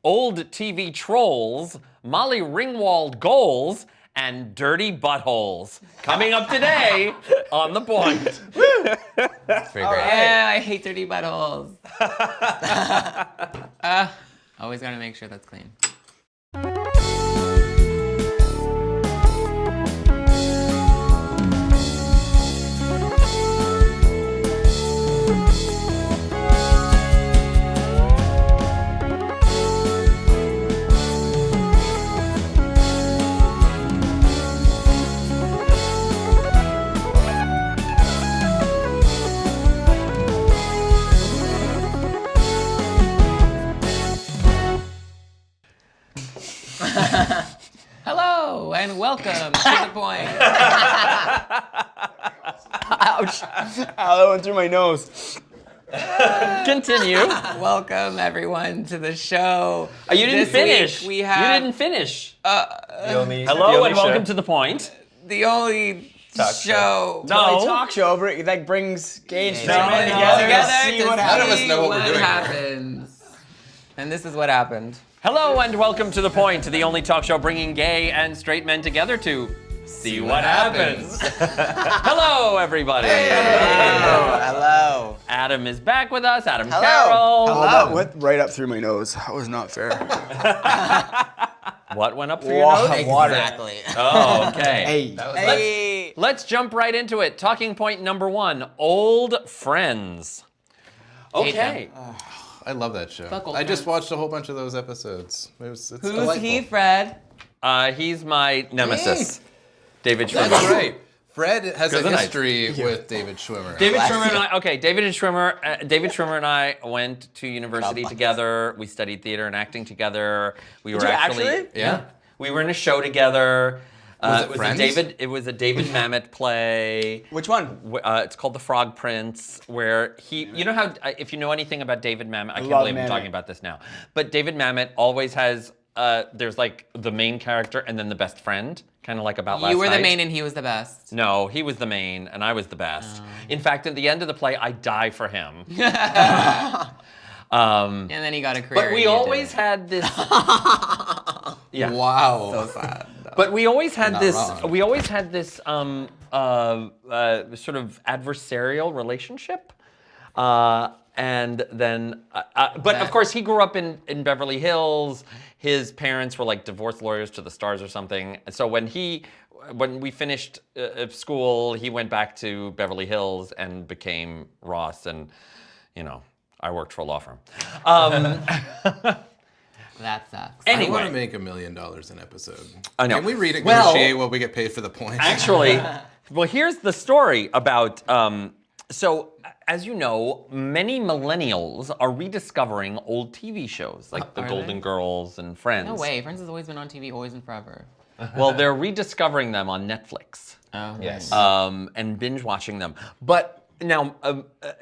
old TV trolls, Molly Ringwald goals, and dirty buttholes. Coming up today on The Point. That's pretty great. Yeah, I hate dirty buttholes. Always gotta make sure that's clean. Hello and welcome to The Point. Ouch. Ow, that went through my nose. Continue. Welcome everyone to the show. You didn't This finish. week we have You didn't finish. Hello and show. welcome to The Point. the only show. No. A talk show that brings gay and straight No, men no. together to see what None of happens. us know what we're doing. happens. And this is what happened. Hello and welcome to The Point, the only talk show bringing gay and straight men together to see what happens. Hello, everybody. Hello. Adam is back with us. Adam Hello. Carroll. Oh, that went right up through my nose. That was not fair. What went up through your nose? Water. Exactly. Oh, okay. Hey. Let's jump right into it. Talking point number 1, old friends. Hate Okay. I love that show. Fuck old I just friends. watched a whole bunch of those episodes. It's Who's delightful. he, Fred? He's my nemesis, David Schwimmer. That's right. Fred has Good a night. history with David Schwimmer. David Schwimmer and I. Okay, David Schwimmer and I went to university together. We studied theater and acting together. We were you actually, actually? Yeah. We were in a show together. Was it Friends? It was a David Mamet play. Which one? It's called The Frog Prince, where he, you know how, if you know anything about David Mamet, I can't love believe I'm Mamet. talking about this now, but David Mamet always has, there's like the main character and then the best friend, kind of like About Last Night. You were the main and he was the best. No, he was the main and I was the best. In fact, at the end of the play, I die for him. And then he got a career. But we and you always didn't. had this. Yeah. Wow. So sad. But we always had Not this. wrong. We always had this sort of adversarial relationship, and then. But of course, he grew up in Beverly Hills. His parents were like divorce lawyers to the stars or something. So when we finished school, he went back to Beverly Hills and became Ross, and I worked for a law firm. That sucks. I want Anyway. to make $1 million an episode. I know. Can we renegotiate what we get paid for the points? Actually, well, here's the story about. So, as you know, many millennials are rediscovering old TV shows like The Are Golden they? Girls and Friends. No way. Friends has always been on TV, always and forever. Well, they're rediscovering them on Netflix. Oh. Yes. And binge watching them. But now,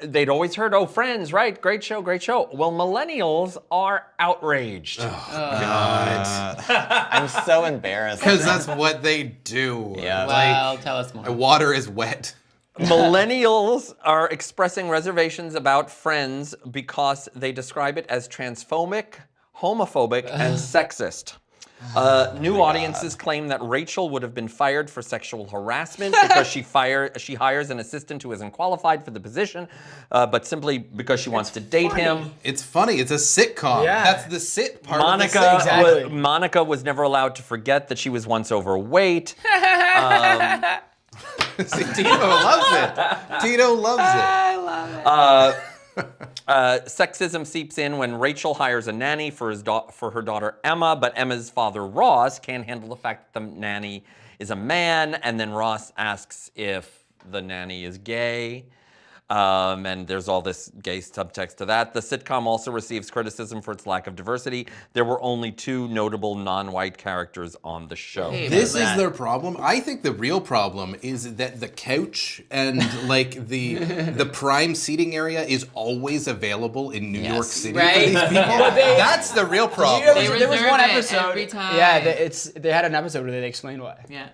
they'd always heard, oh, Friends, right? Great show, great show. Well, millennials are outraged. I'm so embarrassed. Because that's what they do. Yeah. Well, tell us more. Water is wet. Millennials are expressing reservations about Friends because they describe it as transphobic, homophobic, and sexist. New audiences claim that Rachel would have been fired for sexual harassment because she hires an assistant who isn't qualified for the position, but simply because she wants to date him. It's funny. It's a sitcom. Yeah. That's the sit part of the Monica, Exactly. Monica was never allowed to forget that she was once overweight. See, Tito loves it. Tito loves it. I love it. Sexism seeps in when Rachel hires a nanny for her daughter Emma, but Emma's father Ross can't handle the fact that the nanny is a man, and then Ross asks if the nanny is gay. And there's all this gay subtext to that. The sitcom also receives criticism for its lack of diversity. There were only 2 notable non-white characters on the show. Hey, This that. is their problem. I think the real problem is that the couch and like the prime seating area is always available in New York City Right. for these people. But they- That's the real problem. There They was reserve one it episode. every time. Yeah, they had an episode where they explained why. Yeah.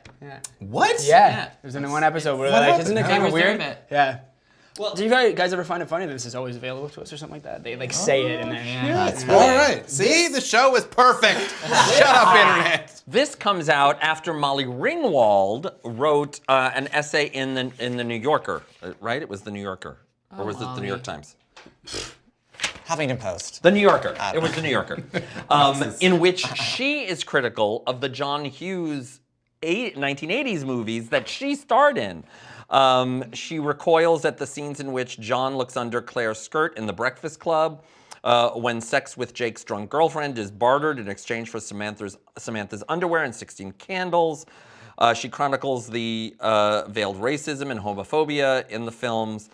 What? Yeah. There's only one episode where they're like, isn't it They kind of reserve weird? it. Yeah. Do you guys ever find it funny that this is always available to us or something like that? They like say it and then All right. See, the show is perfect. Shut up, internet. This comes out after Molly Ringwald wrote an essay in the New Yorker, right? It was the New Yorker, or was it the New York Times? Huffington Post. The New Yorker. It was the New Yorker, in which she is critical of the John Hughes 1980s movies that she starred in. She recoils at the scenes in which John looks under Claire's skirt in The Breakfast Club, when sex with Jake's drunk girlfriend is bartered in exchange for Samantha's underwear and 16 Candles. She chronicles the veiled racism and homophobia in the films.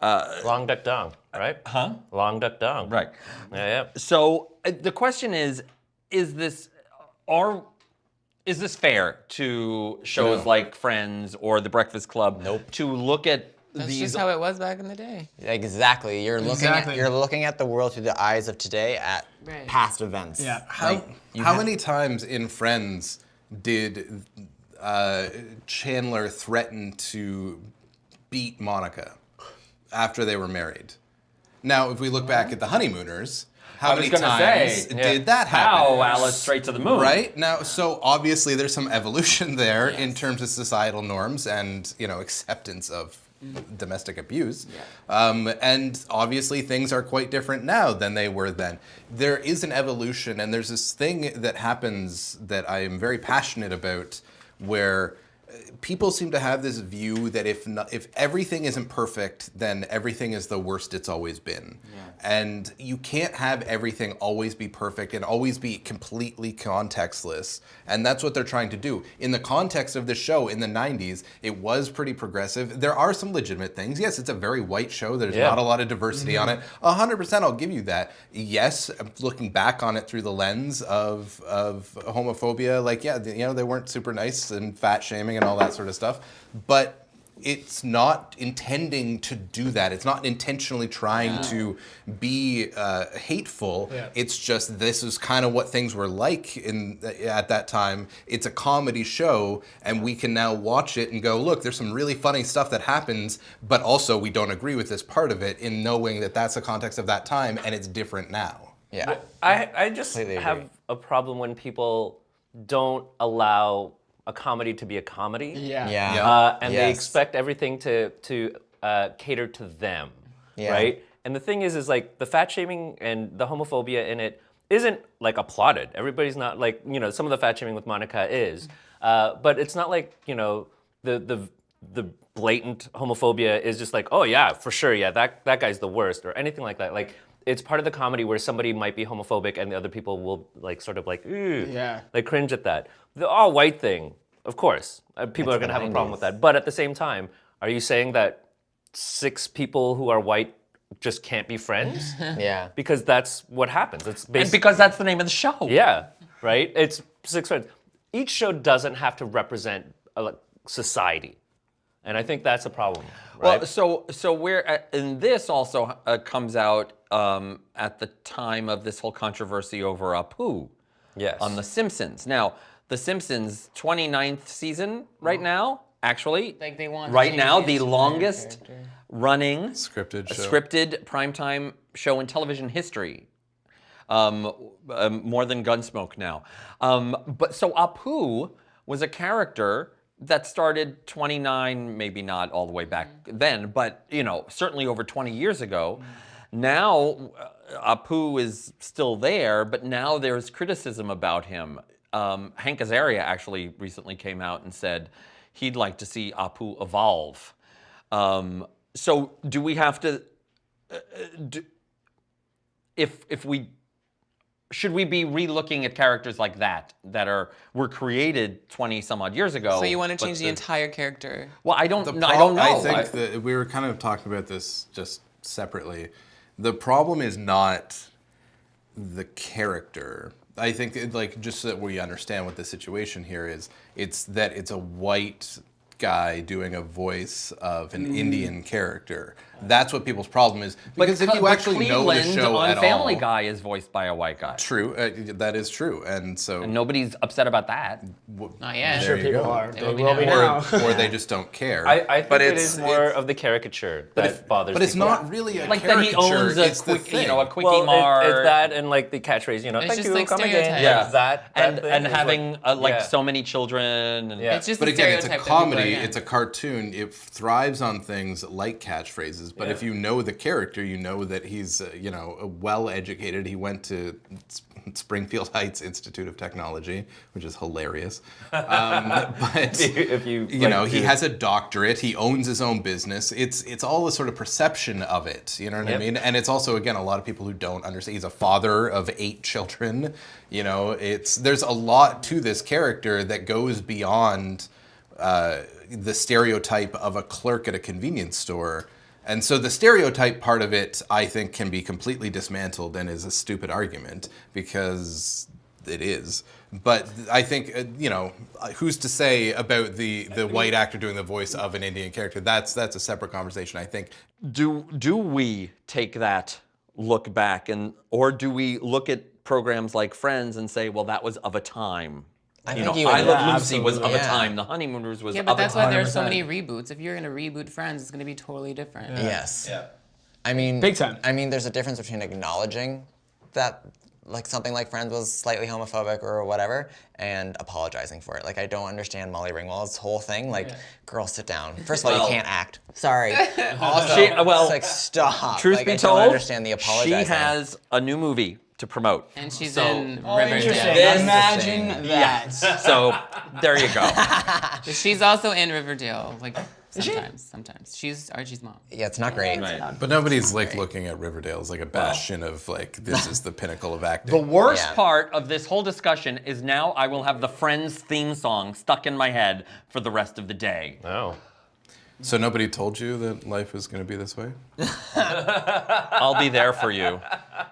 Long Duck Dong, right? Huh? Long Duck Dong. Right. Yeah. So the question is this fair to shows like Friends or The Breakfast Club to look at That's these? just how it was back in the day. Exactly. You're looking at the world through the eyes of today at past events. Yeah. How many times in Friends did Chandler threaten to beat Monica after they were married? Now, if we look back at the honeymooners, how many times did that happen? How Alice straight to the moon? Right? Now, so obviously there's some evolution there in terms of societal norms and, acceptance of domestic abuse. And obviously things are quite different now than they were then. There is an evolution, and there's this thing that happens that I am very passionate about, where people seem to have this view that if everything isn't perfect, then everything is the worst it's always been. And you can't have everything always be perfect and always be completely contextless. And that's what they're trying to do. In the context of the show in the 90s, it was pretty progressive. There are some legitimate things. Yes, it's a very white show. There's not a lot of diversity on it. 100% I'll give you that. Yes, looking back on it through the lens of homophobia, they weren't super nice and fat shaming and all that sort of stuff. But it's not intending to do that. It's not intentionally trying to be hateful. It's just this is kind of what things were like at that time. It's a comedy show, and we can now watch it and go, look, there's some really funny stuff that happens, but also we don't agree with this part of it, in knowing that that's the context of that time and it's different now. Yeah. I just Completely have agree. a problem when people don't allow a comedy to be a comedy. And they expect everything to cater to them, right? And the thing is like the fat shaming and the homophobia in it isn't like applauded. Everybody's not like, some of the fat shaming with Monica is, but it's not like, the blatant homophobia is just like, oh yeah, for sure, yeah, that guy's the worst or anything like that. Like, it's part of the comedy where somebody might be homophobic and the other people will like sort of like, like cringe at that. The all white thing, of course, people are gonna have a problem with that. But at the same time, are you saying that 6 people who are white just can't be friends? Because that's what happens. It's And because that's the name of the show. Yeah, right? It's 6 friends. Each show doesn't have to represent society. And I think that's a problem, right? Well, so we're and this also comes out at the time of this whole controversy over Apu on The Simpsons. Now, The Simpsons 29th season right now, actually, Like they want right now the longest running Scripted show. scripted primetime show in television history. More than Gunsmoke now. But so Apu was a character that started 29, maybe not all the way back then, but certainly over 20 years ago. Now, Apu is still there, but now there's criticism about him. Hank Azaria actually recently came out and said he'd like to see Apu evolve. So do we have to, should we be re-looking at characters like that were created 20 some odd years ago? So you want to change the entire character? Well, I don't know. I think that we were kind of talking about this just separately. The problem is not the character. I think, just so that we understand what the situation here is, it's that it's a white guy doing a voice of an Indian character. That's what people's problem is. Because if you actually know the show on at Family all, Guy is voiced by a white guy. True, that is true, and so And nobody's upset about that. Not yet. there you People go. are. They They will be will be now. now. Or they just don't care. I think But it is more of the caricature that bothers But it's people. not really a Like that he caricature. owns a it's the quick, you know, a thing. quickie Well, mart. it's that and like the catchphrase, you know, It's thank just you, like come again. stereotypes. Yeah. Like that and thing and is having like, yeah. so many children. And, Yeah. It's just But the again, it's a stereotype that people are comedy, against. it's a cartoon. It thrives on things like catchphrases. But if you know the character, you know that he's, well-educated. He went to Springfield Heights Institute of Technology, which is hilarious. But if you he has a doctorate. He owns his own business. It's all a sort of perception of it. You know what I mean? And it's also, again, a lot of people who don't understand. He's a father of 8 children. There's a lot to this character that goes beyond the stereotype of a clerk at a convenience store. And so the stereotype part of it, I think, can be completely dismantled and is a stupid argument because it is. But I think, who's to say about the white actor doing the voice of an Indian character? That's a separate conversation, I think. Do we take that look back, or do we look at programs like Friends and say, well, that was of a time? I You think know, you would. I Love Yeah, Lucy was of a absolutely. time. The Honeymooners was Yeah, of but a that's time. why there's so many reboots. If you're gonna reboot Friends, it's gonna be totally different. Yes. Yeah. I mean, Big time. I mean, there's a difference between acknowledging that, like, something like Friends was slightly homophobic or whatever, and apologizing for it. Like, I don't understand Molly Ringwald's whole thing. Like, girl, sit down. First of all, you can't act. Sorry. Also, it's like, stop. Truth like, be I told, don't understand the apologizing. she has a new movie to promote. And she's So- in Interesting. Riverdale. Imagine that. So there you go. She's also in Riverdale. Like sometimes. She's Archie's mom. Yeah, it's not great. But nobody's looking at Riverdale as like a bastion of this is the pinnacle of acting. The worst Yeah. part of this whole discussion is now I will have the Friends theme song stuck in my head for the rest of the day. Oh. So nobody told you that life was going to be this way? I'll be there for you.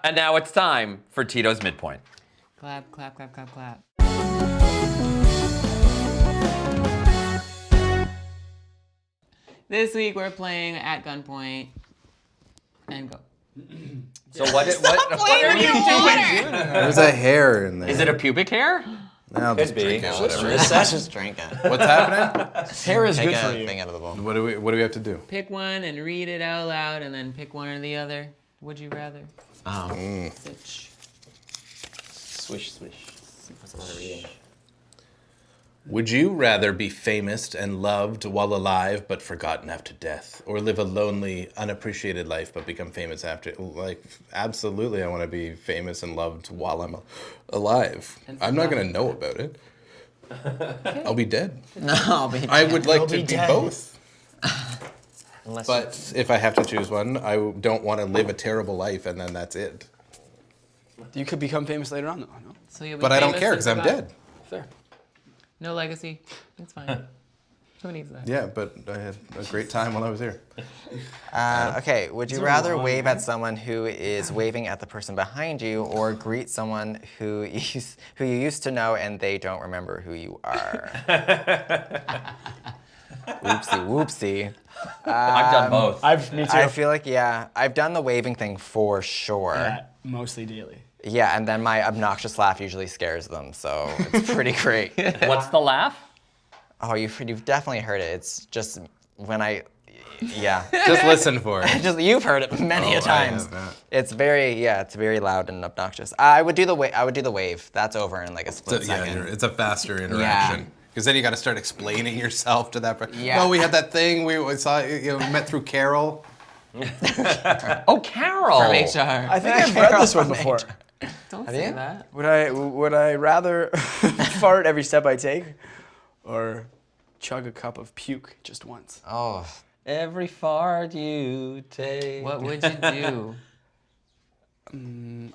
And now it's time for Tito's Midpoint. Clap, clap, clap, clap, clap. This week we're playing At Gunpoint and go. So what are you doing? There's a hair in there. Is it a pubic hair? I'll just be. drink it, whatever. Just drink it. What's happening? Hair is Take good a for you. thing out of the bowl. What do we have to do? Pick one and read it out loud, and then pick one or the other. Would you rather? Switch. Swish, swish. That's a lot of reading. Would you rather be famous and loved while alive but forgotten after death, or live a lonely, unappreciated life but become famous after? Absolutely, I want to be famous and loved while I'm alive. I'm not going to know about it. I'll be dead. No, I'll be. I would like You'll to be be dead. both. Unless But if I have to choose one, I don't want to live a terrible life and then that's it. You could become famous later on, though. No? So you'll be But I don't famous care and because I'm forgotten. dead. Fair. No legacy. It's fine. Who needs that? Yeah, but I had a great time while I was here. Okay, would you rather wave at someone who is waving at the person behind you, or greet someone who you used to know and they don't remember who you are? Whoopsie. I've done both. Me too. I feel like, yeah, I've done the waving thing for sure. Yeah, mostly daily. Yeah, and then my obnoxious laugh usually scares them, so it's pretty great. What's the laugh? Oh, you've definitely heard it. It's just when yeah. Just listen for it. You've heard it many a I times. have not. It's very loud and obnoxious. I would do the wave. That's over in like a split second. It's a faster interaction. Because then you got to start explaining yourself to that person. Yeah. Oh, we had that thing. We saw, met through Carol. Oh, Carol. From HR. I think I've read this one before. Don't say that. Would I rather fart every step I take, or chug a cup of puke just once? Oh, Every fart you take. What would you do?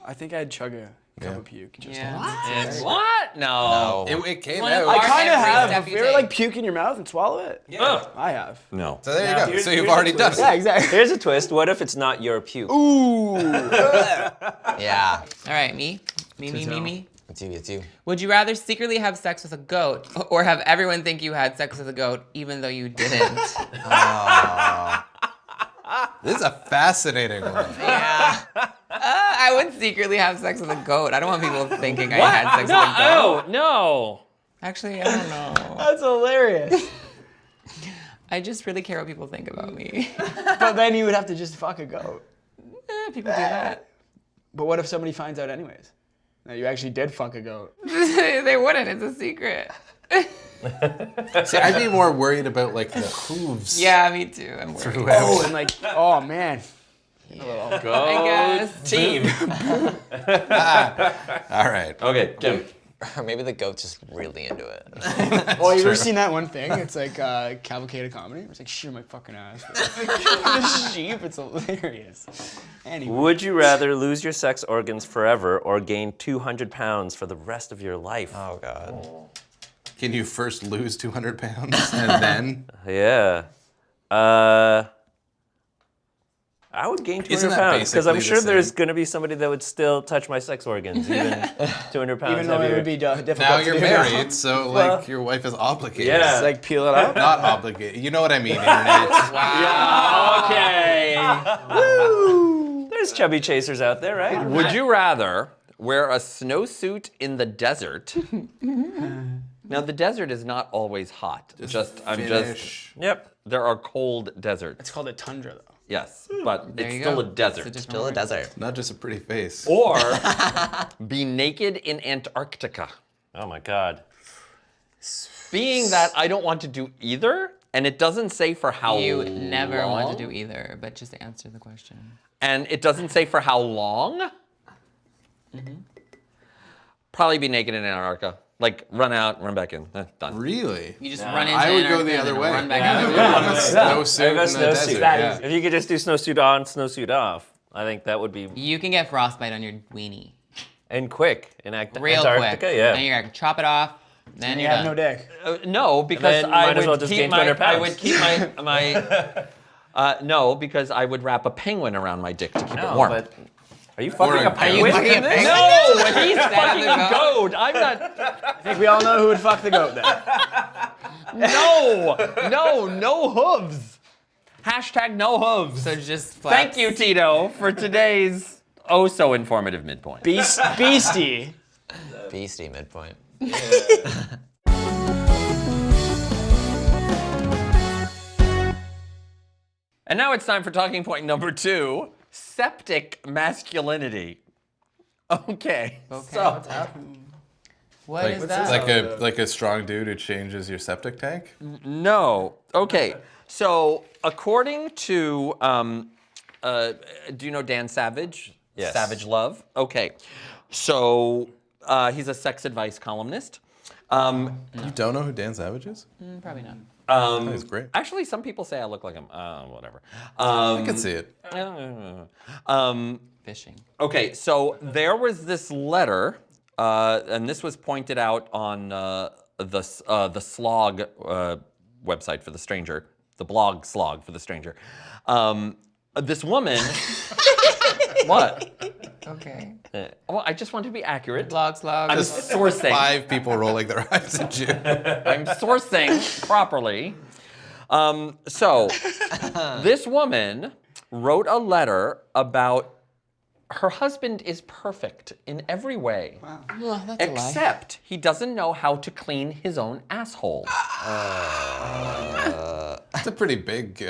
I think I'd chug a cup of puke just once. Yeah. What? No. It came Wanna out. I fart kind of every have. step Have you you ever take. like puke in your mouth and swallow it? Yeah. I have. No. So there you go. So you've here's already the done twist. Yeah, it. exactly. Here's a twist. What if it's not your puke? Ooh. yeah. All right, me. It's you. Would you rather secretly have sex with a goat or have everyone think you had sex with a goat even though you didn't? This is a fascinating one. Yeah. I would secretly have sex with a goat. I don't want people thinking I had sex with a goat. No. Actually, I don't know. That's hilarious. I just really care what people think about me. But then you would have to just fuck a goat. People do that. But what if somebody finds out anyways? That you actually did fuck a goat. They wouldn't. It's a secret. See, I'd be more worried about like the hooves. Yeah, me too. I'm worried. Oh, and like, oh man. I guess. Team. All right. Okay, Jim. Or maybe the goat's just really into it. Oh, you ever seen that one thing? It's like Cavalcade of Comedy. It's like, shoot my fucking ass. The sheep, it's hilarious. Anyway. Would you rather lose your sex organs forever or gain 200 pounds for the rest of your life? Oh God. Can you first lose 200 pounds and then? Yeah. I would gain 200 Isn't that pounds because I'm basically sure the there's same? going to be somebody that would still touch my sex organs, even 200 pounds Even though it heavier. would be difficult Now to you're do. married, so like your wife is obligated. Yeah. It's like, peel it out. Not obligated. You know what I mean, internet. Okay. There's chubby chasers out there, right? Would you rather wear a snowsuit in the desert? Now the desert is not always hot. Finish. Yep. There are cold deserts. It's called a tundra, though. Yes, but There it's you still go. a desert. It's a Still a desert. Not just a pretty face. Or be naked in Antarctica. Oh my God. Being that I don't want to do either, and it doesn't say for how You never long, want to do either, but just answer the question. and it doesn't say for how long. Probably be naked in Antarctica. Like run out, run back in. Done. Really? You just run into I would go Antarctica the other and way. Run back I out. would want a snowsuit in the Snowsuit. desert. Yeah. If you could just do snowsuit on, snowsuit off, I think that would be You can get frostbite on your weenie. and quick in Real Antarctica. quick. Yeah. Then you're gonna chop it off. Then And you you're have done. no dick. No, because then I might as well would just keep gain my. 200 I pounds. would keep my. No, because I would wrap a penguin around my dick to keep it No, warm. but are you fucking a a penguin fucking in a this? penguin? No, he's That fucking a the goat. I'm not. I think we all know who would fuck the goat then. No hooves. Hashtag no hooves. So just Thank flaps. you, Tito, for today's oh so informative midpoint. Beastie. Beastie midpoint. And now it's time for talking point number 2: septic masculinity. Okay. So, what's up? What Like, is that? like a strong dude who changes your septic tank? no. Okay. So, according to, do you know Dan Savage? Yes. Savage Love. Okay. So, he's a sex advice columnist. You don't know who Dan Savage is? Probably not. Oh, he's great. Actually, some people say I look like him. Whatever. I can see it. Fishing. Okay, so there was this letter, and this was pointed out on the Slog website for the stranger, the blog Slog for the stranger. This woman, what? Okay. Well, I just want to be accurate. Blog slog. I'm sourcing. 5 people rolling their eyes at you. I'm sourcing properly. So, this woman wrote a letter about her husband is perfect in every way. Wow. Oh, that's a lie. Except he doesn't know how to clean his own asshole. That's a pretty big.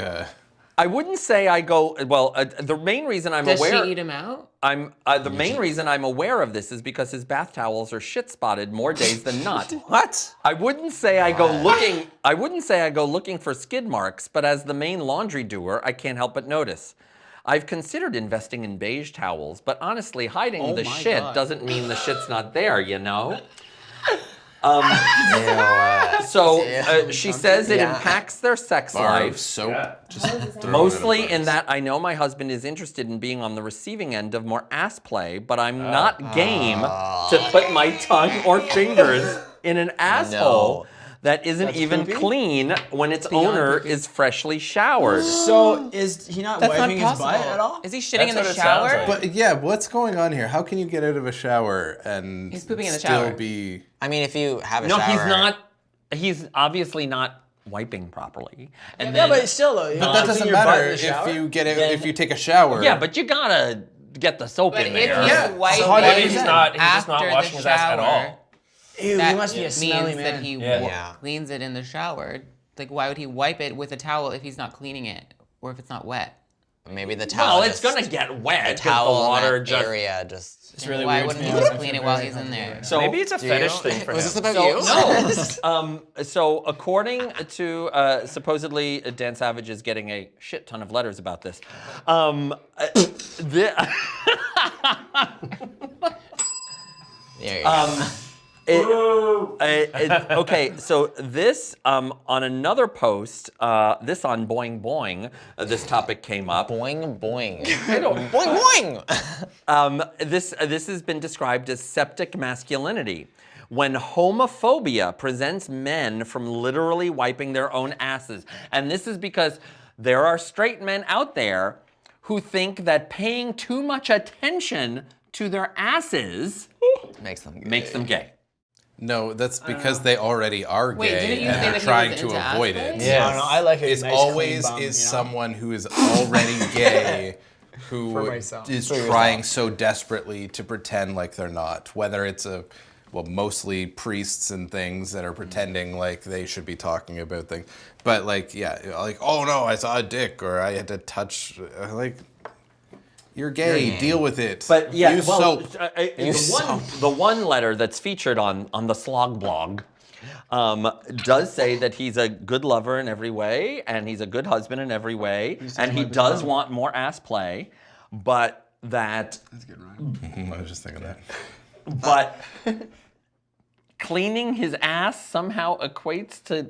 I wouldn't say I go. Well, the main reason I'm Does aware. she eat him out? I'm the main reason I'm aware of this is because his bath towels are shit spotted more days than not. What? I wouldn't say I go looking. I wouldn't say I go looking for skid marks, but as the main laundry doer, I can't help but notice. I've considered investing in beige towels, but honestly, hiding the my shit God. doesn't mean the shit's not there, you know? So she says it impacts their sex Bar life. of soap. Just throw Mostly it in that I know my husband is interested in being on the receiving end of more ass play, but I'm not game to put my tongue or fingers in an asshole that isn't That's even poopy? clean when its owner is freshly showered. So is he not That's not wiping his possible. butt at all? Is he shitting in the That's what it sounds shower? like. But yeah, what's going on here? How can you get out of a shower and He's pooping in the still shower. be? I mean, if you have a No, shower. he's not. He's obviously not wiping properly. And Yeah, then, but still though. But that doesn't matter if you take a shower. yeah, but you gotta get the soap But in if there. he's Yeah. wiping So how do you Maybe do he's that? just not after washing the his ass at shower, all. Ew, that he must be a smelly means man. that he Yeah. cleans it in the shower. Like, why would he wipe it with a towel if he's not cleaning it, or if it's not wet? Maybe the towel. Well, it's just- gonna get wet. The 'cause towel the water in that just. area just. It's really Why weird wouldn't to he me. just clean it while he's in there? So Maybe it's a fetish thing for Was him. this about So, you? no. So according to supposedly Dan Savage is getting a shit ton of letters about this. There you go. Okay, so this on another post, this on Boing Boing, this topic came up. Boing boing. Boing boing. This has been described as septic masculinity, when homophobia prevents men from literally wiping their own asses. And this is because there are straight men out there who think that paying too much attention to their asses Makes them. makes them gay. No, that's because they already are Wait, gay didn't you and say they're that he trying was to into avoid ass it. play? I don't know. I like a It's nice always clean bum, is you know? someone who is already gay who For myself. is For trying so desperately to pretend like they're not. Whether it's mostly priests and things that are pretending like they should be talking about things. But like, yeah, like, oh no, I saw a dick or I had to touch, like, you're gay, deal with it. But yeah, Use well, soap. the one letter that's featured on the Slog blog does say that he's a good lover in every way, and he's a good husband in every way, and he does want more ass play, but that. That's a good rhyme. I was just thinking that. But cleaning his ass somehow equates to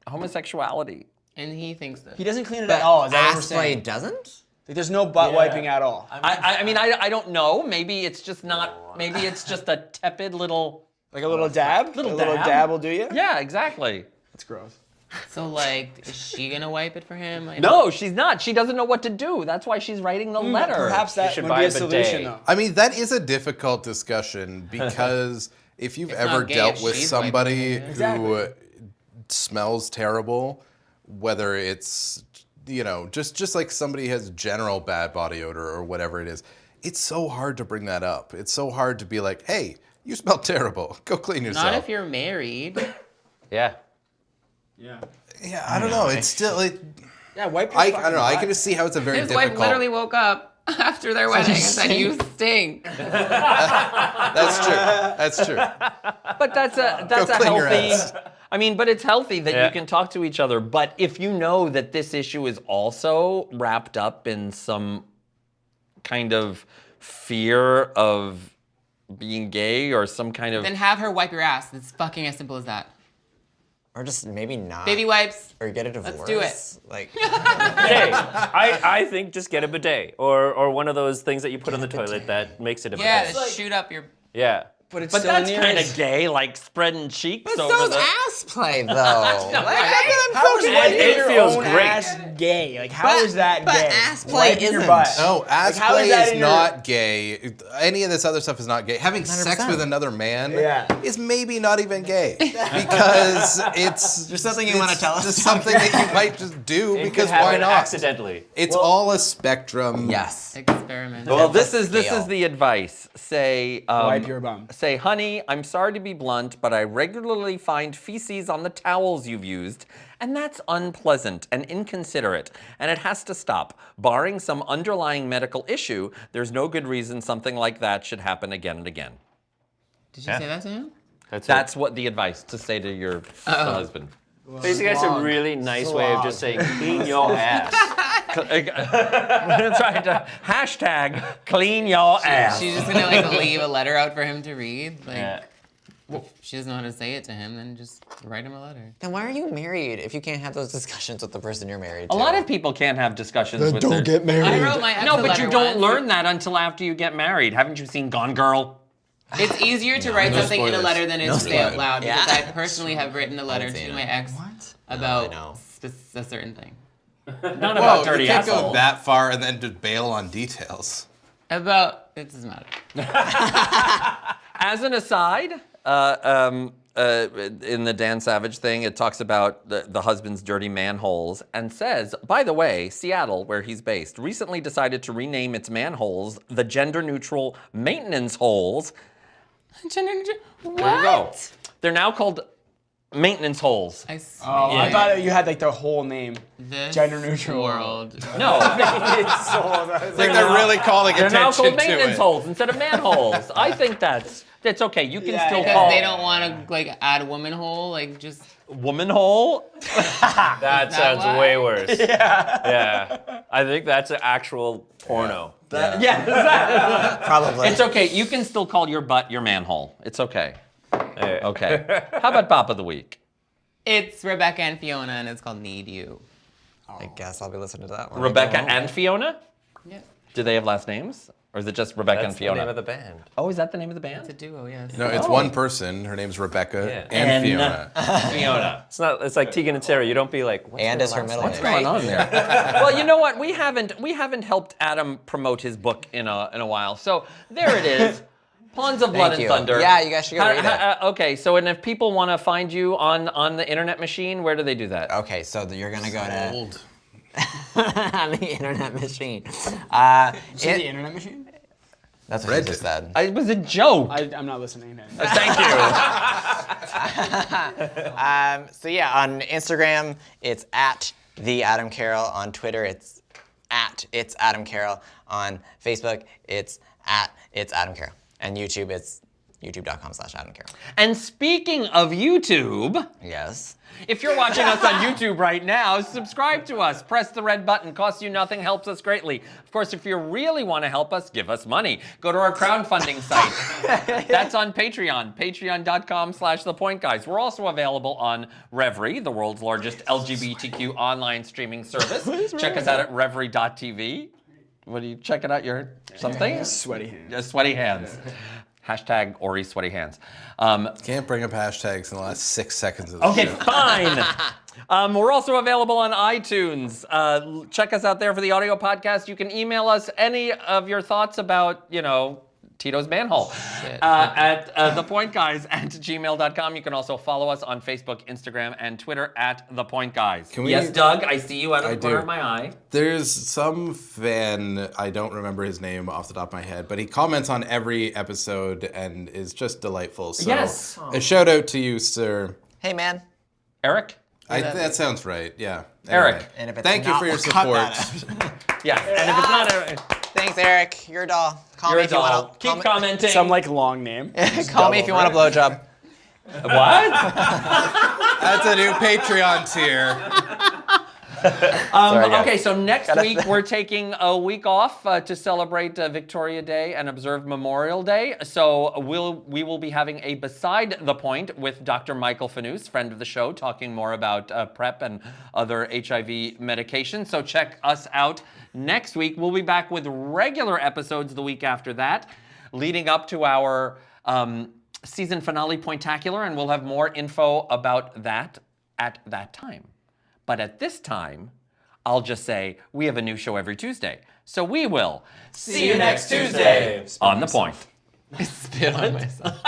homosexuality. And he thinks that. He doesn't clean it at all. Is that what we're Ass play saying? doesn't? Like, there's no butt wiping at all. I mean, I don't know. Maybe it's just not. Maybe it's just a tepid little. Like a little dab? Little a little dab? dab will do you? Yeah, exactly. That's gross. So, like, is she gonna wipe it for him? Like, No, she's not. She doesn't know what to do. That's why she's writing the letter. Perhaps that should would buy be a a solution, bidet. though. I mean, that is a difficult discussion because if you've It's ever not gay dealt if with she's somebody wiping it. who smells terrible, whether it's, just like somebody has general bad body odor or whatever it is, it's so hard to bring that up. It's so hard to be like, hey, you smell terrible. Go clean yourself. Not if you're married. Yeah. Yeah. Yeah, I don't know. It's still, Yeah, wipe your I don't know. I butt. can just see how it's a very His wife difficult. literally woke up after their wedding and said, "You stink." That's true. That's true. But that's a clean your healthy. ass. I mean, but it's healthy that Yeah. you can talk to each other. But if you know that this issue is also wrapped up in some kind of fear of being gay or some kind of Then have her wipe your ass. It's fucking as simple as that. Or just maybe not. Baby wipes. Or get a divorce. Let's do it. Like, Bidet. I think just get a bidet or one of those things that you put on the toilet that makes it a Yeah, bidet. to shoot up your. Yeah. But it's But still that's in the kind ears. of gay, like spreading cheeks but over so's the. ass play though. How is And wiping it your feels own great. ass gay? Like, how is that but gay? ass play Wiping your isn't. butt. No, ass how play is that is in your- not gay. Any of this other stuff is not gay. Having sex 100%. with another man Yeah. is maybe not even gay because it's There's something you wanna tell us Just about something that you might just do It because could happen why not? accidentally. It's all a spectrum. Yes. Experiment. Well, this That's is this scale. is the advice. Say, Wipe your bum. Say, honey, I'm sorry to be blunt, but I regularly find feces on the towels you've used, and that's unpleasant and inconsiderate, and it has to stop. Barring some underlying medical issue, there's no good reason something like that should happen again and again. Did you say that to him? That's what the advice to say to your husband. Basically, that's a really nice way of just saying clean your ass. I'm trying to hashtag clean your ass. She's just gonna like leave a letter out for him to read. Like, Yeah. if she doesn't know how to say it to him, then just write him a letter. Then why are you married if you can't have those discussions with the person you're married A to? lot of people can't have discussions with their... married. I wrote my ex No, a but letter you don't once. learn that until after you get married. Haven't you seen Gone Girl? It's easier to write No something in a spoilers. letter than it is to say out loud because Yeah. I personally have written a letter seen to it. my ex I about know. a certain thing. Not Whoa, about dirty you can't assholes. go that far and then just bail on details. About it doesn't matter. As an aside, in the Dan Savage thing, it talks about the husband's dirty manholes and says, by the way, Seattle, where he's based, recently decided to rename its manholes the gender-neutral maintenance holes. What? There you go. They're now called maintenance holes. I see. Oh, I thought you had like the whole name. This Gender neutral. world. No, It's like they're really calling they're now attention called to maintenance it. holes instead of manholes. I think that's okay. You can still Because call they don't want to like add woman hole, like just woman hole. That sounds why? way worse. Yeah. I think that's an actual porno. Yeah. Probably. It's okay. You can still call your butt your manhole. It's okay. Hey. Okay. How about Bop of the Week? it's Rebecca and Fiona, and it's called Need You. I guess I'll be listening to that one. Rebecca and Fiona? Yeah, Do they have last names? Or is it just Rebecca That's and the Fiona? name of the band. Oh, is that the name of the band? it's a duo. Yes. No, it's one person. Her name's Rebecca Yeah. and Fiona. Fiona. It's not. It's like Tegan and Sarah. You don't be like. What's And their is her last middle name? name. What's going on there? Well, you know what? We haven't helped Adam promote his book in a while. So there it is. Pawns of Blood Thank and you. Thunder. Yeah, you guys should go read it. Okay, so and if people want to find you on the internet machine, where do they do that? Okay, so you're gonna go to Old. on the internet machine. Is it the It, internet machine? that's what you just said. It was a joke. I'm not listening. Thank you. So yeah, on Instagram it's at the Adam Carroll. On Twitter it's at it's Adam Carroll. On Facebook it's at it's Adam Carroll. And YouTube it's youtube.com/Adam Carroll. And speaking of YouTube, Yes. if you're watching us on YouTube right now, subscribe to us. Press the red button. Costs you nothing, helps us greatly. Of course, if you really want to help us, give us money. Go to our crowdfunding site. That's on Patreon, patreon.com/thepointguys. We're also available on Reverie, the world's largest LGBTQ online streaming service. Check us out at reverie.tv. What are you checking out your something? Sweaty hands. Sweaty hands. Hashtag Ori sweaty hands. Can't bring up hashtags in the last 6 seconds of the Okay, show. fine. We're also available on iTunes. Check us out there for the audio podcast. You can email us any of your thoughts about, Tito's manhole at thepointguys@gmail.com. You can also follow us on Facebook, Instagram, and Twitter at thepointguys. Can we- Yes, Doug, I see you out of I the corner do. of my eye. There's some fan, I don't remember his name off the top of my head, but he comments on every episode and is just delightful. So Yes. a shout out to you, sir. Hey man. Eric? That sounds right, yeah. Eric. Anyway, And if it's thank you not, for your we'll cut support. that out. Yes. And if it's not Eric, Thanks, Eric. You're a doll. Call you're me a if you want doll. Keep commenting. Some like long name. Call me if you want a blowjob. What? That's a new Patreon tier. Sorry, guys. Okay, so next week we're taking a week off to celebrate Victoria Day and observe Memorial Day. So we will be having a Beside the Point with Dr. Michael Fanous, friend of the show, talking more about PrEP and other HIV medication. So check us out next week. We'll be back with regular episodes the week after that, leading up to our season finale Pointacular, and we'll have more info about that at that time. But at this time, I'll just say we have a new show every Tuesday. So we will see you next Tuesday on The Point. Spit on myself.